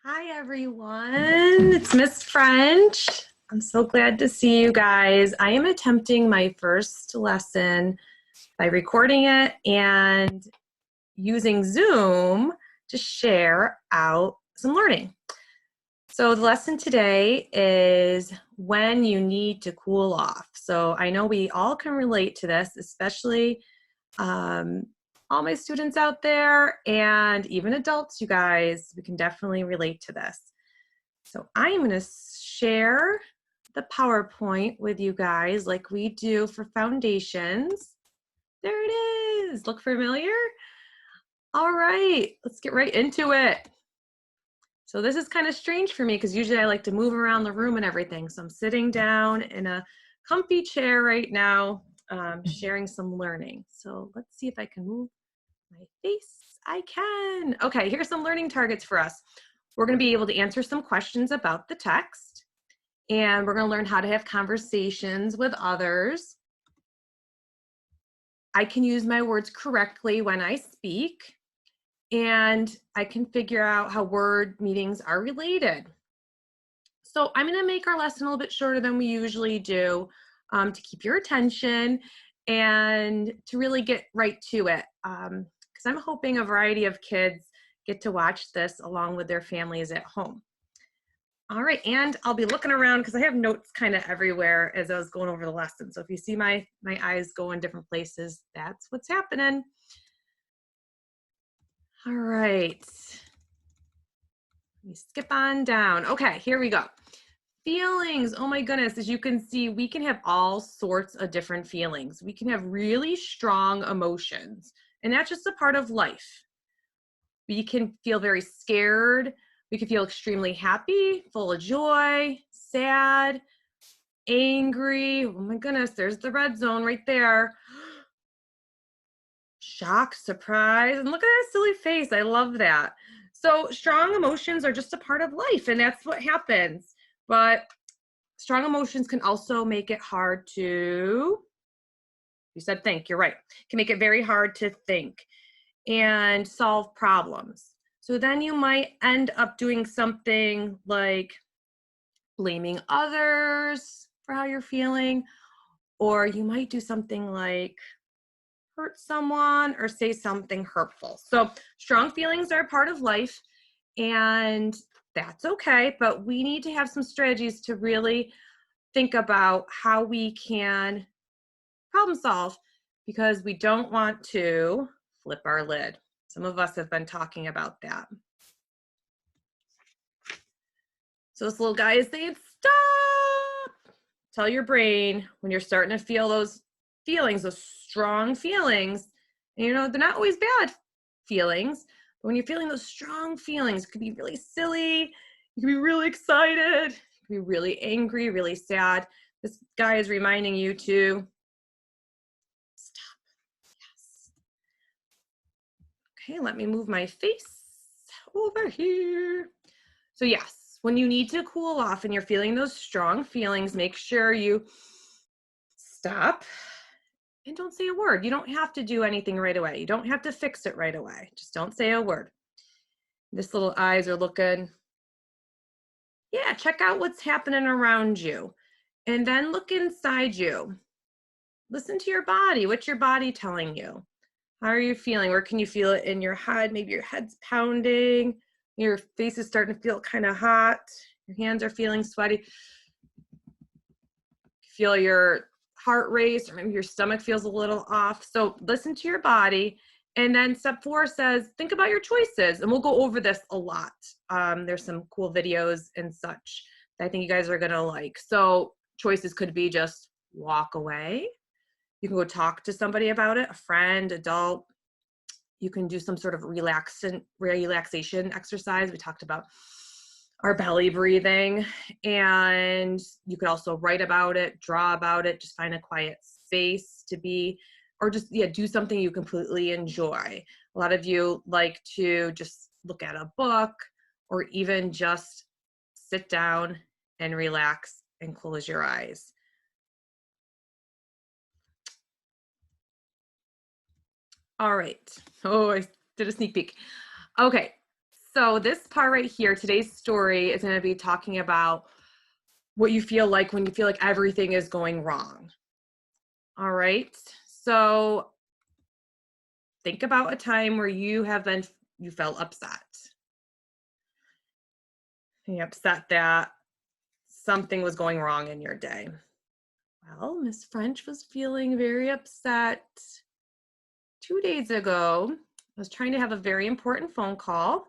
Hi, everyone. It's Miss French. I'm so glad to see you guys. I am attempting my first lesson by recording it and using Zoom to share out some learning. So the lesson today is when you need to cool off. So I know we all can relate to this, especially all my students out there and even adults, you guys, we can definitely relate to this. So I am going to share the PowerPoint with you guys like we do for foundations. There it is. Look familiar? All right, let's get right into it. So this is kind of strange for me because usually I like to move around the room and everything. So I'm sitting down in a comfy chair right now, sharing some learning. So let's see if I can move my face. I can. Okay, here's some learning targets for us. We're going to be able to answer some questions about the text, and we're going to learn how to have conversations with others. I can use my words correctly when I speak, and I can figure out how word meanings are related. So I'm going to make our lesson a little bit shorter than we usually do to keep your attention and to really get right to it. Because I'm hoping a variety of kids get to watch this along with their families at home. All right, and I'll be looking around because I have notes kind of everywhere as I was going over the lesson. So if you see my eyes go in different places, that's what's happening. All right. Let me skip on down. Okay, here we go. Feelings. Oh my goodness, as you can see, we can have all sorts of different feelings. We can have really strong emotions, and that's just a part of life. We can feel very scared. We can feel extremely happy, full of joy, sad, angry. Oh my goodness, there's the red zone right there. Shock, surprise, and look at that silly face. I love that. So strong emotions are just a part of life, and that's what happens. But strong emotions can also make it hard to, you said think, you're right, can make it very hard to think and solve problems. So then you might end up doing something like blaming others for how you're feeling, or you might do something like hurt someone or say something hurtful. So strong feelings are a part of life, and that's okay, but we need to have some strategies to really think about how we can problem solve, because we don't want to flip our lid. Some of us have been talking about that. So this little guy is saying, stop. Tell your brain when you're starting to feel those feelings, those strong feelings. And you know, they're not always bad feelings, but when you're feeling those strong feelings, it could be really silly, you can be really excited, you can be really angry, really sad. This guy is reminding you to stop. Yes. Okay, let me move my face over here. So yes, when you need to cool off and you're feeling those strong feelings, make sure you stop and don't say a word. You don't have to do anything right away. You don't have to fix it right away. Just don't say a word. This little eyes are looking. Yeah, check out what's happening around you. And then look inside you. Listen to your body. What's your body telling you? How are you feeling? Where can you feel it in your head? Maybe your head's pounding. Your face is starting to feel kind of hot. Your hands are feeling sweaty. Feel your heart race, or maybe your stomach feels a little off. So listen to your body. And then step 4 says, think about your choices. And we'll go over this a lot. There's some cool videos and such that I think you guys are gonna like. So choices could be just walk away. You can go talk to somebody about it, a friend, adult. You can do some sort of relaxation exercise. We talked about our belly breathing, and you could also write about it, draw about it, just find a quiet space to be, or just, yeah, do something you completely enjoy. A lot of you like to just look at a book, or even just sit down and relax and close your eyes. All right. Oh, I did a sneak peek. Okay. So this part right here, today's story is going to be talking about what you feel like when you feel like everything is going wrong. All right. So think about a time where you felt upset. You're upset that something was going wrong in your day. Well, Miss French was feeling very upset 2 days ago. I was trying to have a very important phone call,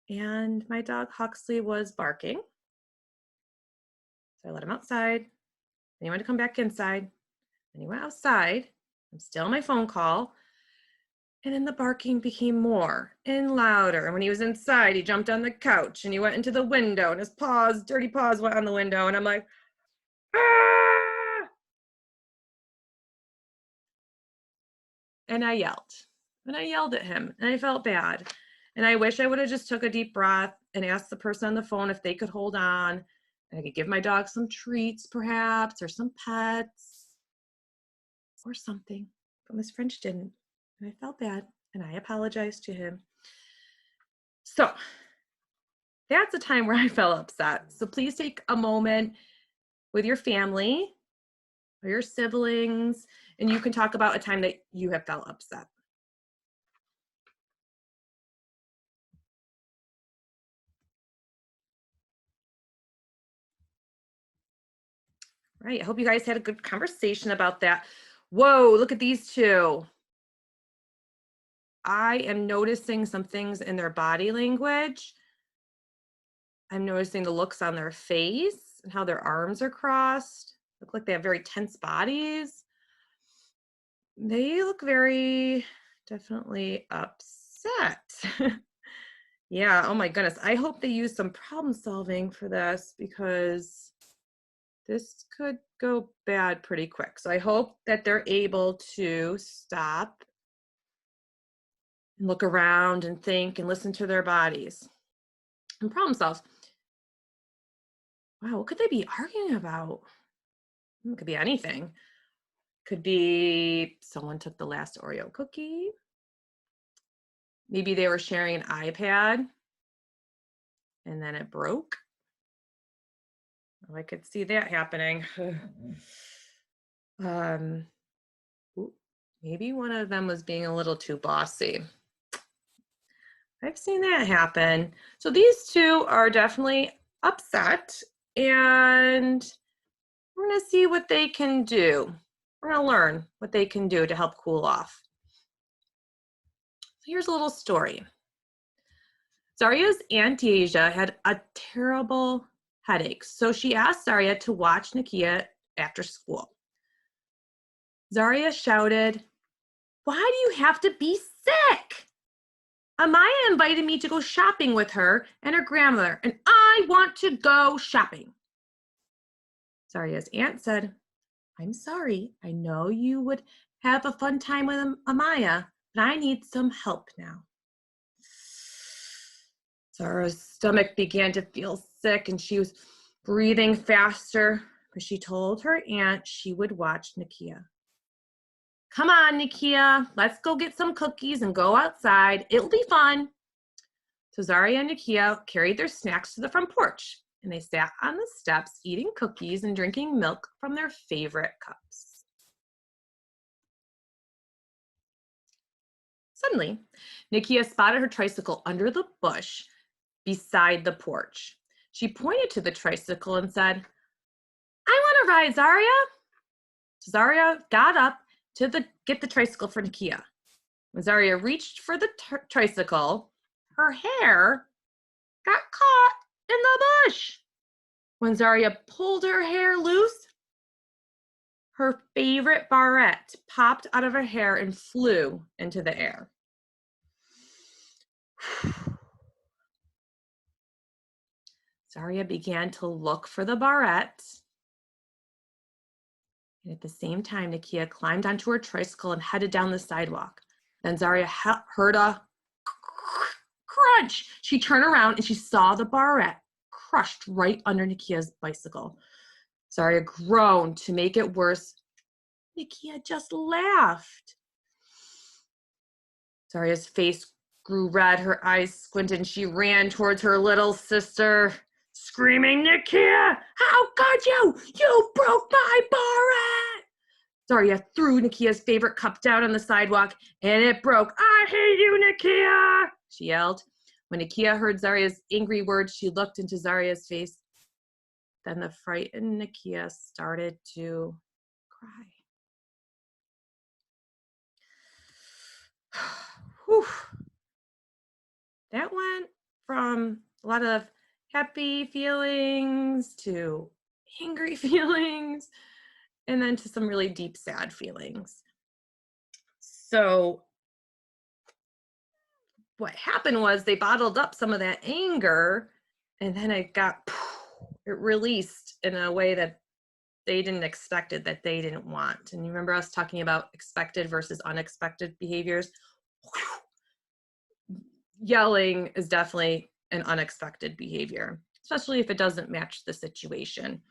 and my dog Huxley was barking. So I let him outside. Then he wanted to come back inside. Then he went outside. I'm still on my phone call. And then the barking became more and louder. And when he was inside, he jumped on the couch and he went into the window and his paws, dirty paws, went on the window. And I'm like, ah! And I yelled. And I yelled at him and I felt bad. And I wish I would have just took a deep breath and asked the person on the phone if they could hold on. And I could give my dog some treats perhaps, or some pets or something. But Miss French didn't. And I felt bad and I apologized to him. So that's a time where I felt upset. So please take a moment with your family or your siblings, and you can talk about a time that you have felt upset. Right, I hope you guys had a good conversation about that. Whoa, look at these two. I am noticing some things in their body language. I'm noticing the looks on their face and how their arms are crossed. Look like they have very tense bodies. They look very definitely upset. Yeah, oh my goodness. I hope they use some problem solving for this because this could go bad pretty quick. So I hope that they're able to stop and look around and think and listen to their bodies and problem solve. Wow, what could they be arguing about? It could be anything. Could be someone took the last Oreo cookie. Maybe they were sharing an iPad and then it broke. Oh, I could see that happening. Maybe one of them was being a little too bossy. I've seen that happen. So these two are definitely upset, and we're going to see what they can do. We're going to learn what they can do to help cool off. So here's a little story. Zarya's Aunt Asia had a terrible headache, so she asked Zarya to watch Nakia after school. Zarya shouted, "Why do you have to be sick? Amaya invited me to go shopping with her and her grandmother, and I want to go shopping." Zarya's aunt said, "I'm sorry. I know you would have a fun time with Amaya, but I need some help now." Zara's stomach began to feel sick and she was breathing faster, but she told her aunt she would watch Nakia. "Come on, Nakia, let's go get some cookies and go outside. It'll be fun." So Zarya and Nakia carried their snacks to the front porch, and they sat on the steps eating cookies and drinking milk from their favorite cups. Suddenly, Nakia spotted her tricycle under the bush beside the porch. She pointed to the tricycle and said, "I want to ride, Zarya." So Zarya got up to get the tricycle for Nakia. When Zarya reached for the tricycle, her hair got caught in the bush. When Zarya pulled her hair loose, her favorite barrette popped out of her hair and flew into the air. Zarya began to look for the barrette. And at the same time, Nakia climbed onto her tricycle and headed down the sidewalk. Then Zarya heard a crunch. She turned around and she saw the barrette crushed right under Nakia's bicycle. Zarya groaned. To make it worse, Nakia just laughed. Zarya's face grew red, her eyes squinted, and she ran towards her little sister, screaming, "Nakia, how could you? You broke my barrette!" Zarya threw Nakia's favorite cup down on the sidewalk, and it broke. "I hate you, Nakia!" she yelled. When Nakia heard Zarya's angry words, she looked into Zarya's face. Then the frightened Nakia started to cry. Whew. That went from a lot of happy feelings to angry feelings, and then to some really deep, sad feelings. So what happened was they bottled up some of that anger, and then it released in a way that they didn't expect it, that they didn't want. And you remember us talking about expected versus unexpected behaviors? Yelling is definitely an unexpected behavior, especially if it doesn't match the situation.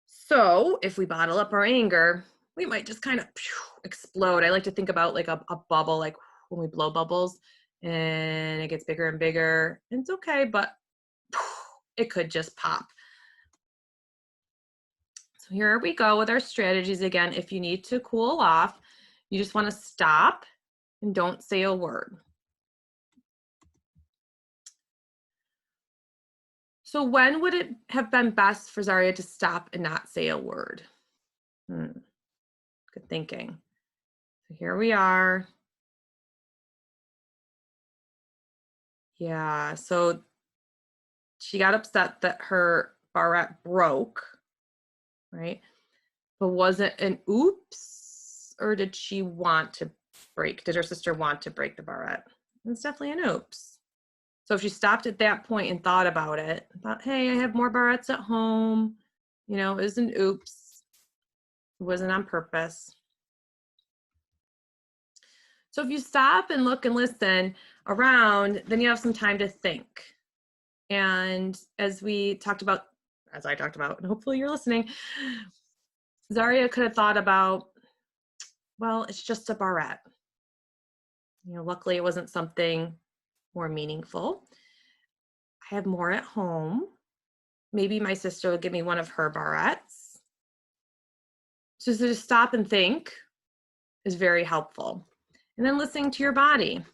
So if we bottle up our anger, we might just kind of explode. I like to think about like a bubble, like when we blow bubbles and it gets bigger and bigger. It's okay, but it could just pop. So here we go with our strategies again. If you need to cool off, you just want to stop and don't say a word. So when would it have been best for Zarya to stop and not say a word? Good thinking. So here we are. Yeah, so she got upset that her barrette broke, right? But was it an oops, or did she want to break? Did her sister want to break the barrette? It's definitely an oops. So if she stopped at that point and thought about it, thought, hey, I have more barrettes at home, you know, it was an oops. It wasn't on purpose. So if you stop and look and listen around, then you have some time to think. And as I talked about, and hopefully you're listening, Zarya could have thought about, well, it's just a barrette. You know, luckily it wasn't something more meaningful. I have more at home. Maybe my sister will give me one of her barrettes. So to stop and think is very helpful. And then listening to your body.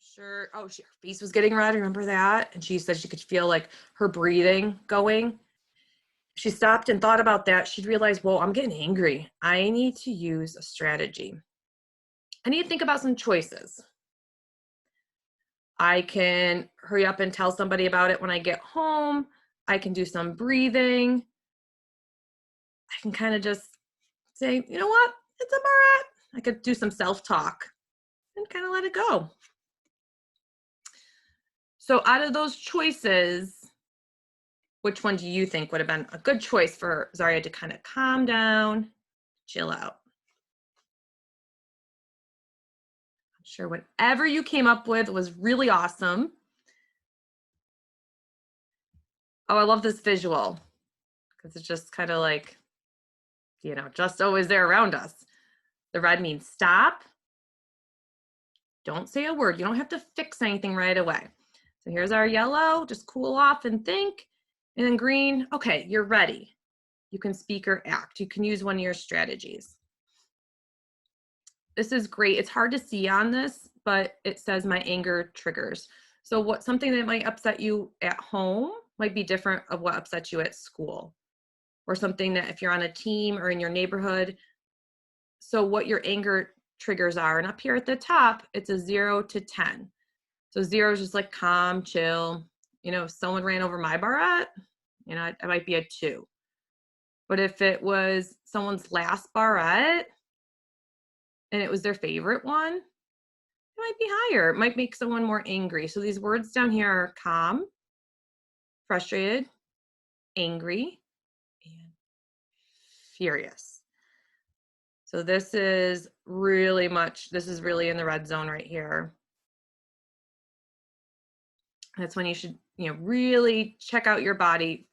Sure. Oh, her face was getting red. Remember that? And she said she could feel like her breathing going. She stopped and thought about that. She'd realize, whoa, I'm getting angry. I need to use a strategy. I need to think about some choices. I can hurry up and tell somebody about it when I get home. I can do some breathing. I can kind of just say, you know what? It's a barrette. I could do some self-talk and kind of let it go. So out of those choices, which one do you think would have been a good choice for Zarya to kind of calm down, chill out? I'm sure whatever you came up with was really awesome. Oh, I love this visual because it's just kind of like, you know, just always there around us. The red means stop. Don't say a word. You don't have to fix anything right away. So here's our yellow, just cool off and think. And then green, okay, you're ready. You can speak or act. You can use one of your strategies. This is great. It's hard to see on this, but it says my anger triggers. So something that might upset you at home might be different of what upsets you at school, or something that if you're on a team or in your neighborhood. So what your anger triggers are, and up here at the top, it's a 0 to 10. So 0 is just like calm, chill. You know, if someone ran over my barrette, you know, it might be a 2. But if it was someone's last barrette and it was their favorite one, it might be higher. It might make someone more angry. So these words down here are calm, frustrated, angry, and furious. So this is really in the red zone right here. That's when you should, you know, really check out your body.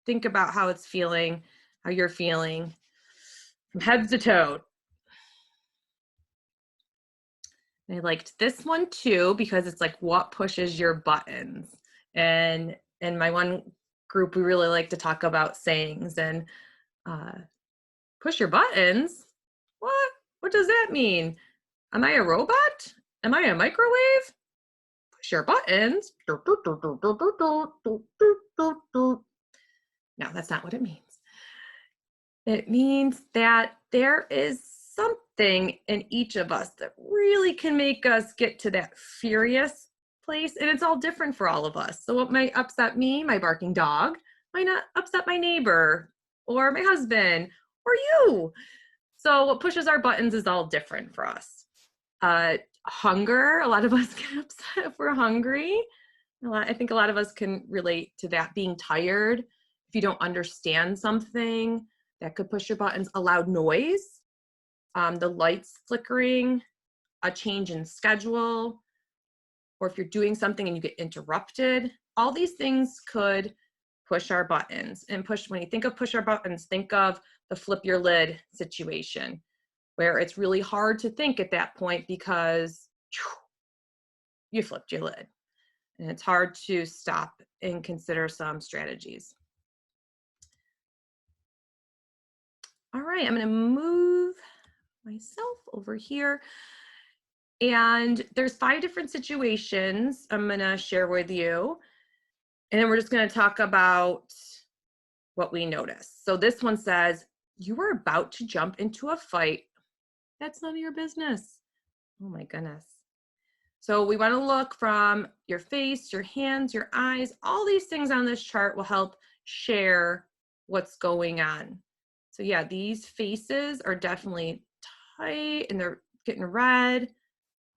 Think about how it's feeling, how you're feeling. from head to toe. I liked this one too, because it's like, what pushes your buttons? And in my one group, we really like to talk about sayings and push your buttons. What? What does that mean? Am I a robot? Am I a microwave? Push your buttons. No, that's not what it means. It means that there is something in each of us that really can make us get to that furious place, and it's all different for all of us. So what might upset me, my barking dog, might not upset my neighbor or my husband or you. So what pushes our buttons is all different for us. Hunger, a lot of us get upset if we're hungry. I think a lot of us can relate to that, being tired. If you don't understand something, that could push your buttons. A loud noise, the lights flickering, a change in schedule, or if you're doing something and you get interrupted, all these things could push our buttons. And when you think of push our buttons, think of the flip your lid situation, where it's really hard to think at that point because you flipped your lid. And it's hard to stop and consider some strategies. All right, I'm going to move myself over here. And there's 5 different situations I'm going to share with you. And then we're just going to talk about what we notice. So this one says, you were about to jump into a fight. That's none of your business. Oh my goodness. So we want to look from your face, your hands, your eyes. All these things on this chart will help share what's going on. So yeah, these faces are definitely tight and they're getting red.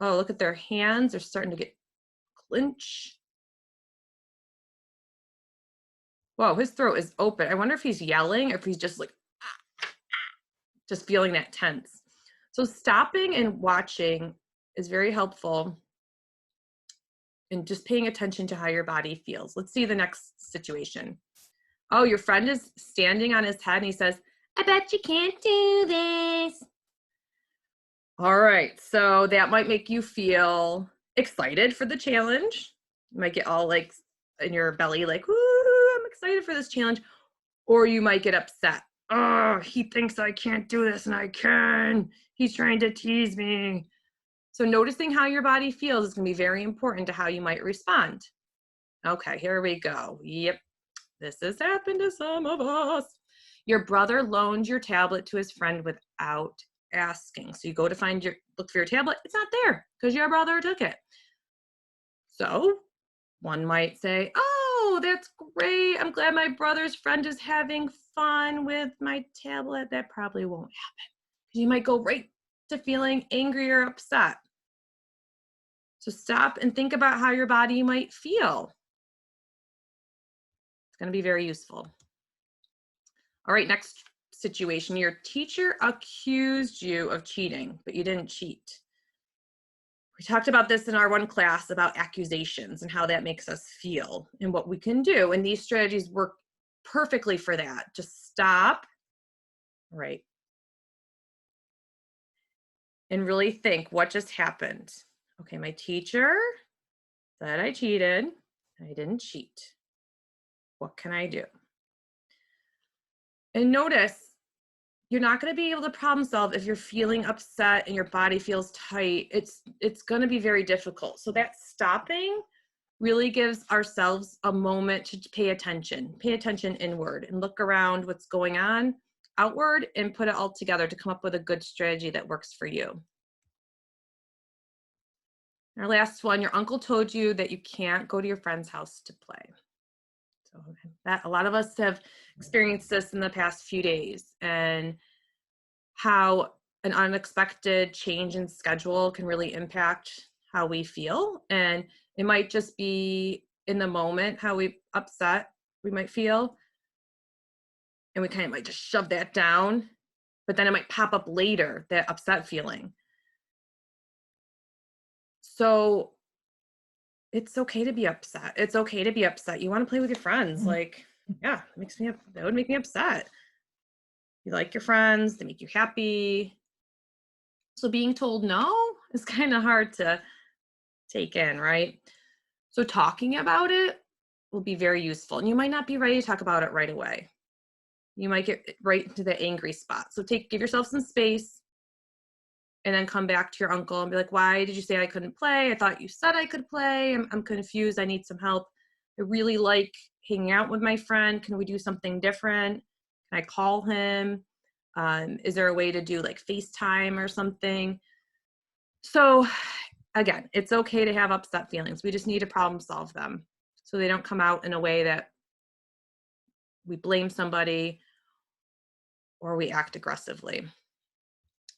Oh, look at their hands. They're starting to get clench. Whoa, his throat is open. I wonder if he's yelling or if he's just like, just feeling that tense. So stopping and watching is very helpful and just paying attention to how your body feels. Let's see the next situation. Oh, your friend is standing on his head and he says, I bet you can't do this. All right, so that might make you feel excited for the challenge. You might get all like in your belly, like, ooh, I'm excited for this challenge. Or you might get upset. Oh, he thinks I can't do this and I can. He's trying to tease me. So noticing how your body feels is going to be very important to how you might respond. Okay, here we go. Yep, this has happened to some of us. Your brother loaned your tablet to his friend without asking. So you go to look for your tablet. It's not there because your brother took it. So one might say, oh, that's great. I'm glad my brother's friend is having fun with my tablet. That probably won't happen. You might go right to feeling angry or upset. So stop and think about how your body might feel. It's going to be very useful. All right, next situation. Your teacher accused you of cheating, but you didn't cheat. We talked about this in our one class about accusations and how that makes us feel and what we can do. And these strategies work perfectly for that. Just stop, right? And really think, what just happened? Okay, my teacher said I cheated. I didn't cheat. What can I do? And notice, you're not going to be able to problem solve if you're feeling upset and your body feels tight. It's going to be very difficult. So that stopping really gives ourselves a moment to pay attention inward and look around what's going on outward and put it all together to come up with a good strategy that works for you. Our last one, your uncle told you that you can't go to your friend's house to play. So that a lot of us have experienced this in the past few days, and how an unexpected change in schedule can really impact how we feel. And it might just be in the moment how we might feel, and we kind of might just shove that down, but then it might pop up later, that upset feeling. So it's okay to be upset. It's okay to be upset. You want to play with your friends. Like, yeah, that would make me upset. You like your friends, they make you happy. So being told no is kind of hard to take in, right? So talking about it will be very useful. And you might not be ready to talk about it right away. You might get right into the angry spot. So give yourself some space and then come back to your uncle and be like, why did you say I couldn't play? I thought you said I could play. I'm confused. I need some help. I really like hanging out with my friend. Can we do something different? Can I call him? Is there a way to do like FaceTime or something? So again, it's okay to have upset feelings. We just need to problem solve them so they don't come out in a way that we blame somebody or we act aggressively.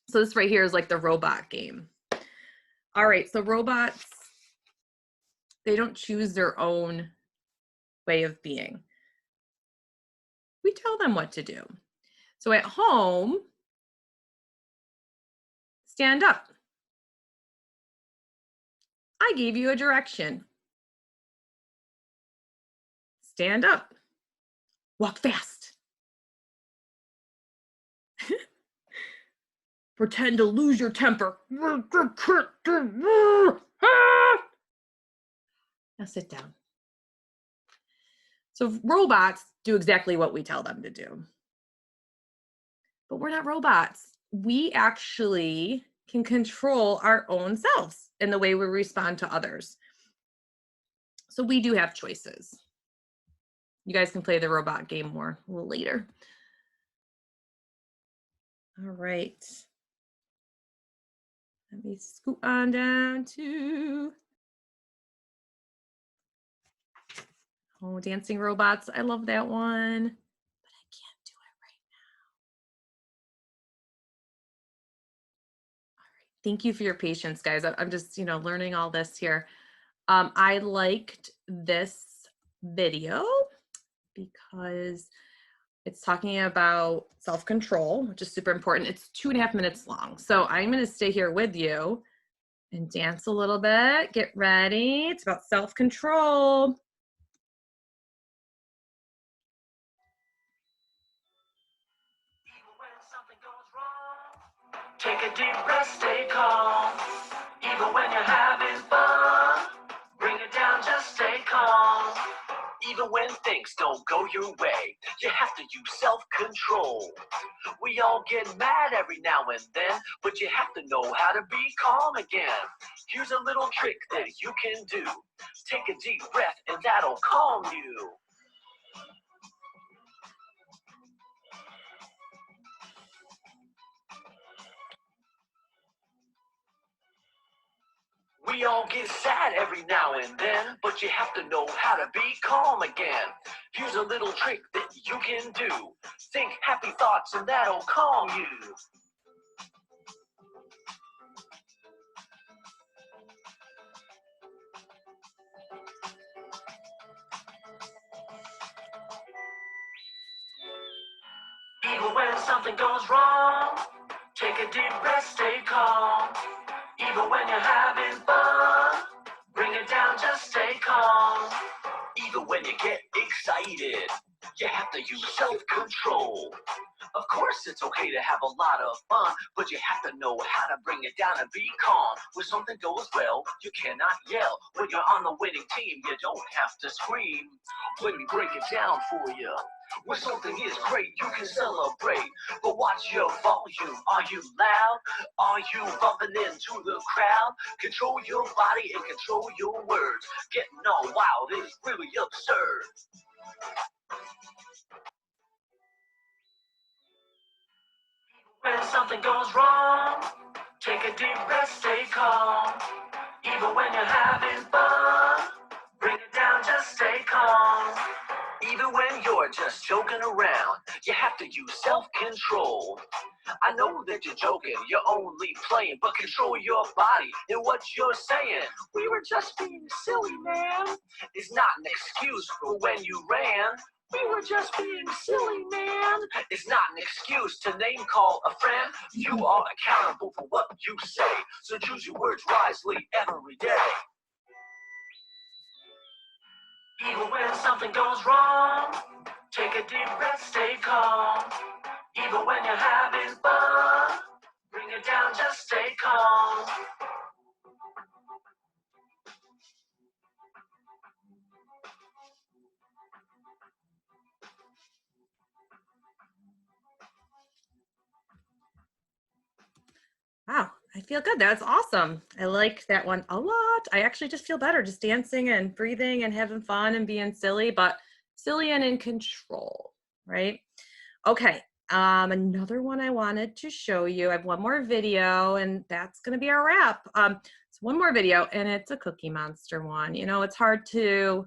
So this right here is like the robot game. All right, so robots, they don't choose their own way of being. We tell them what to do. So at home, stand up. I gave you a direction. Stand up. Walk fast. Pretend to lose your temper. Now sit down. So robots do exactly what we tell them to do. But we're not robots. We actually can control our own selves in the way we respond to others. So we do have choices. You guys can play the robot game more a little later. All right. Let me scoot on down to Dancing Robots. I love that one, but I can't do it right now. All right. Thank you for your patience, guys. I'm just, learning all this here. I liked this video because it's talking about self-control, which is super important. It's 2.5 minutes long. So I'm going to stay here with you and dance a little bit. Get ready. It's about self-control. Take a deep breath, stay calm. Even when you're having fun, bring it down, just stay calm. Even when things don't go your way, you have to use self-control. We all get mad every now and then, but you have to know how to be calm again. Here's a little trick that you can do. Take a deep breath and that'll calm you. We all get sad every now and then, but you have to know how to be calm again. Here's a little trick that you can do. Think happy thoughts and that'll calm you. Even when something goes wrong, take a deep breath, stay calm. Even when you're having fun, bring it down, just stay calm. Even when you get excited, you have to use self-control. Of course, it's okay to have a lot of fun, but you have to know how to bring it down and be calm. When something goes well, you cannot yell. When you're on the winning team, you don't have to scream. Let me break it down for you. When something is great, you can celebrate. But watch your volume. Are you loud? Are you bumping into the crowd? Control your body and control your words. Getting all wild is really absurd. When something goes wrong, take a deep breath, stay calm. Even when you're having fun, bring it down, just stay calm. Even when you're just joking around, you have to use self-control. I know that you're joking, you're only playing, but control your body and what you're saying. We were just being silly, man. It's not an excuse for when you ran. We were just being silly, man. It's not an excuse to name call a friend. You are accountable for what you say, so choose your words wisely every day. Even when something goes wrong, take a deep breath, stay calm. Even when you're having fun, bring it down, just stay calm. Wow, I feel good. That's awesome. I like that one a lot. I actually just feel better just dancing and breathing and having fun and being silly, but silly and in control, right? Okay, another one I wanted to show you. I have one more video and that's gonna be our wrap. It's one more video and it's a Cookie Monster one. You know, it's hard to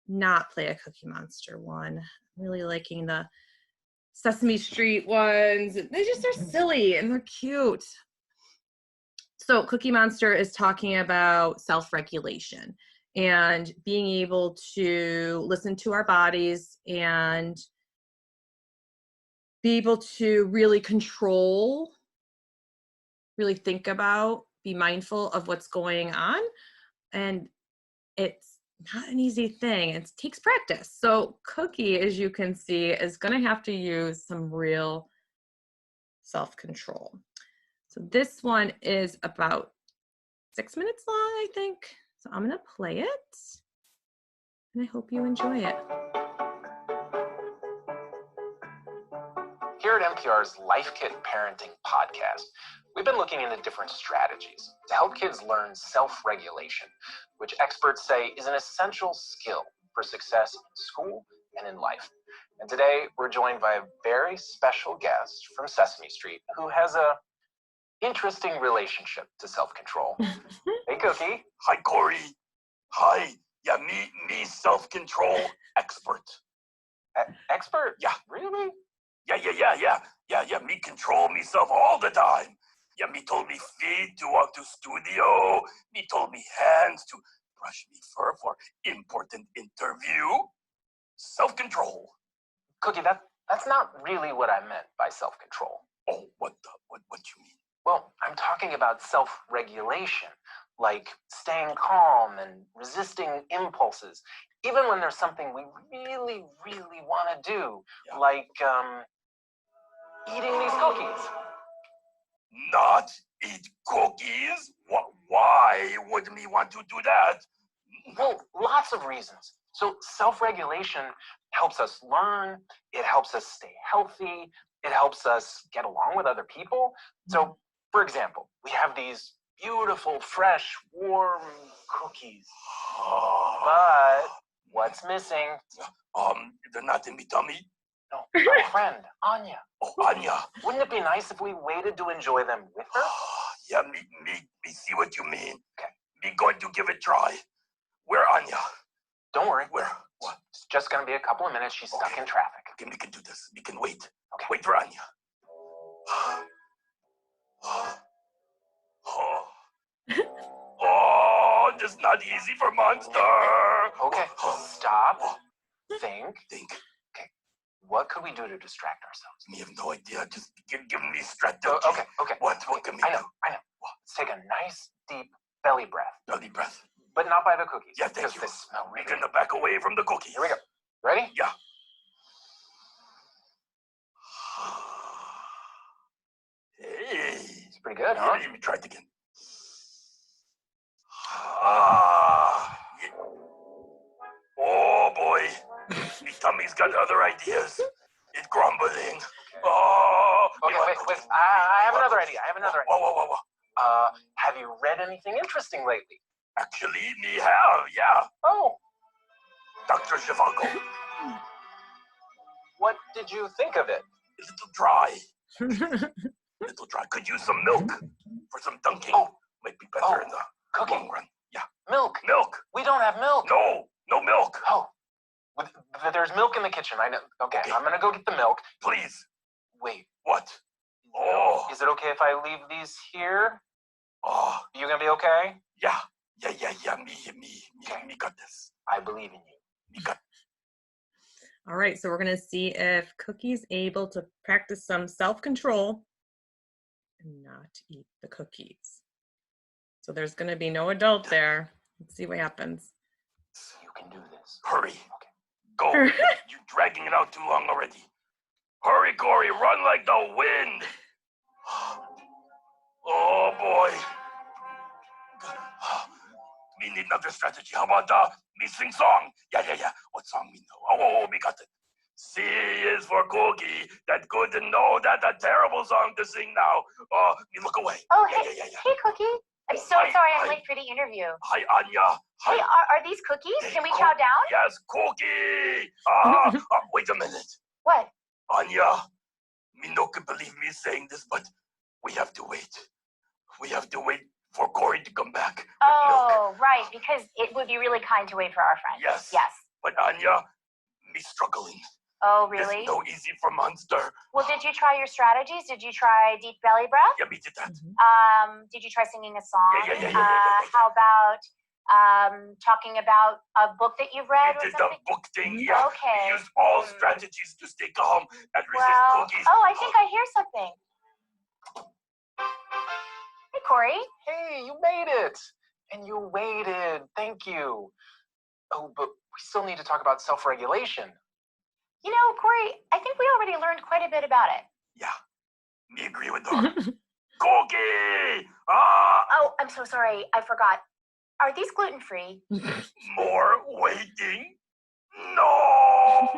not play a Cookie Monster one. I'm really liking the Sesame Street ones. They just are silly and they're cute. So Cookie Monster is talking about self-regulation and being able to listen to our bodies and be able to really control, really think about, be mindful of what's going on. And it's not an easy thing. It takes practice. So Cookie, as you can see, is going to have to use some real self-control. So this one is about 6 minutes long, I think. So I'm going to play it and I hope you enjoy it. Here at NPR's Life Kit Parenting podcast, we've been looking into different strategies to help kids learn self-regulation, which experts say is an essential skill for success in school and in life. And today we're joined by a very special guest from Sesame Street who has a interesting relationship to self-control. Hey, Cookie. Hi, Corey. Hi. Yeah, me self-control expert. Expert? Yeah. Really? Yeah, me control myself all the time. Yeah, me told me feet to walk to studio. Me told me hands to brush me fur for important interview. Self-control. Cookie, that's not really what I meant by self-control. Oh, what you mean? Well, I'm talking about self-regulation, like staying calm and resisting impulses, even when there's something we really, really want to do, Yeah. like eating these cookies. Not eat cookies? Why would me want to do that? Well, lots of reasons. So self-regulation helps us learn, it helps us stay healthy, it helps us get along with other people. So, for example, we have these beautiful, fresh, warm cookies. But what's missing? They're not in me tummy. No, our friend, Anya. Oh, Anya. Wouldn't it be nice if we waited to enjoy them with her? Yeah, me see what you mean. Okay. Me going to give it a try. Where Anya? Don't worry. Where? What? It's just gonna be a couple of minutes. She's stuck in traffic. Okay, we can do this. We can wait. Okay. Wait for Anya. Oh, this is not easy for Monster. Okay, stop. Think. Okay. What could we do to distract ourselves? Me have no idea. Just give me strategy. Okay. What can we I do? know. Let's take a nice, deep belly breath. Belly breath. But not by the cookies. Yeah, thank because you. They smell We're really gonna back away from the cookies. Here we go. Ready? Yeah. Hey. It's pretty good, huh? Let me try it again. Yeah. Oh boy. My tummy's got other ideas. It's grumbling. Oh. Okay, wait. I have another idea. Whoa. Have you read anything interesting lately? Actually, me have, yeah. Oh. Dr. Zhivago. What did you think of it? A little dry. Little dry. Could use some milk for some dunking. Oh. Might be better in the cooking. long run. Yeah. Milk. We don't have milk. No milk. Oh. There's milk in the kitchen. I know. Okay, I'm gonna go get the milk. Please. Wait. What? Oh. Is it okay if I leave these here? Oh. You gonna be okay? Yeah. Me got this. I believe in you. Me got. All right, so we're going to see if Cookie's able to practice some self-control and not eat the cookies. So there's going to be no adult there. Let's see what happens. You can do this. Hurry. Okay. Go. You're dragging it out too long already. Hurry, Corey, run like the wind. Oh boy. We need another strategy. How about me sing song? Yeah. What song we know? Oh, we got it. C is for Cookie. That good to know that a terrible song to sing now. Me look away. Oh, Yeah, hey, yeah, yeah. hey, Cookie. I'm so Hi, sorry I'm hi. late for the interview. Hi, Anya. Hi. Hey, are these cookies? Hey, Can we chow down? Yes, Cookie. Wait a minute. What? Anya, me no can believe me saying this, but we have to wait. We have to wait for Corey to come back with milk. Oh, right, because it would be really kind to wait for our friend. Yes. Yes. But Anya, me struggling. Oh, really? It's no easy for Monster. Well, did you try your strategies? Did you try deep belly breath? Yeah, me did that. Did you try singing a song? Yeah. How about talking about a book that you've read We or did something? the book thing, yeah. Okay. We used all strategies to stay calm and resist Well, cookies. oh, I think I hear something. Hey, Corey. Hey, you made it! And you waited. Thank you. Oh, but we still need to talk about self-regulation. You know, Corey, I think we already learned quite a bit about it. Yeah, me agree with her. Cookie! Ah! Oh, I'm so sorry. I forgot. Are these gluten-free? More waiting? No!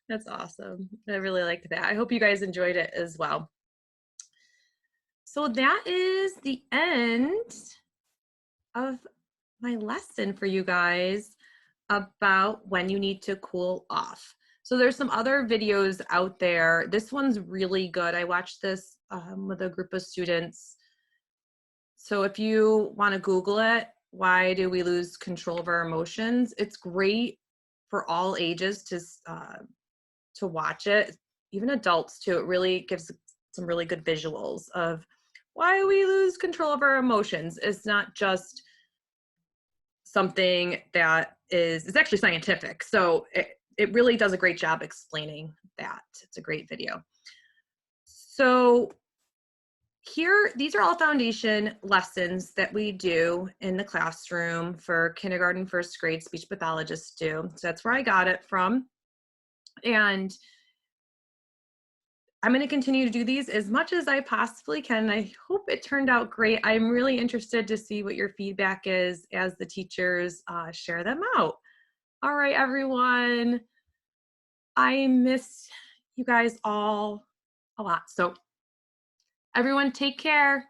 That's awesome. I really liked that. I hope you guys enjoyed it as well. So that is the end of my lesson for you guys about when you need to cool off. So there's some other videos out there. This one's really good. I watched this with a group of students. So if you want to Google it, why do we lose control of our emotions? It's great for all ages to watch it, even adults too. It really gives some really good visuals of why we lose control of our emotions. It's not just something that it's actually scientific. So it really does a great job explaining that. It's a great video. So here, these are all foundation lessons that we do in the classroom for kindergarten, first grade speech pathologists do. So that's where I got it from. And I'm going to continue to do these as much as I possibly can. I hope it turned out great. I'm really interested to see what your feedback is as the teachers share them out. All right, everyone. I miss you guys all a lot. So everyone take care.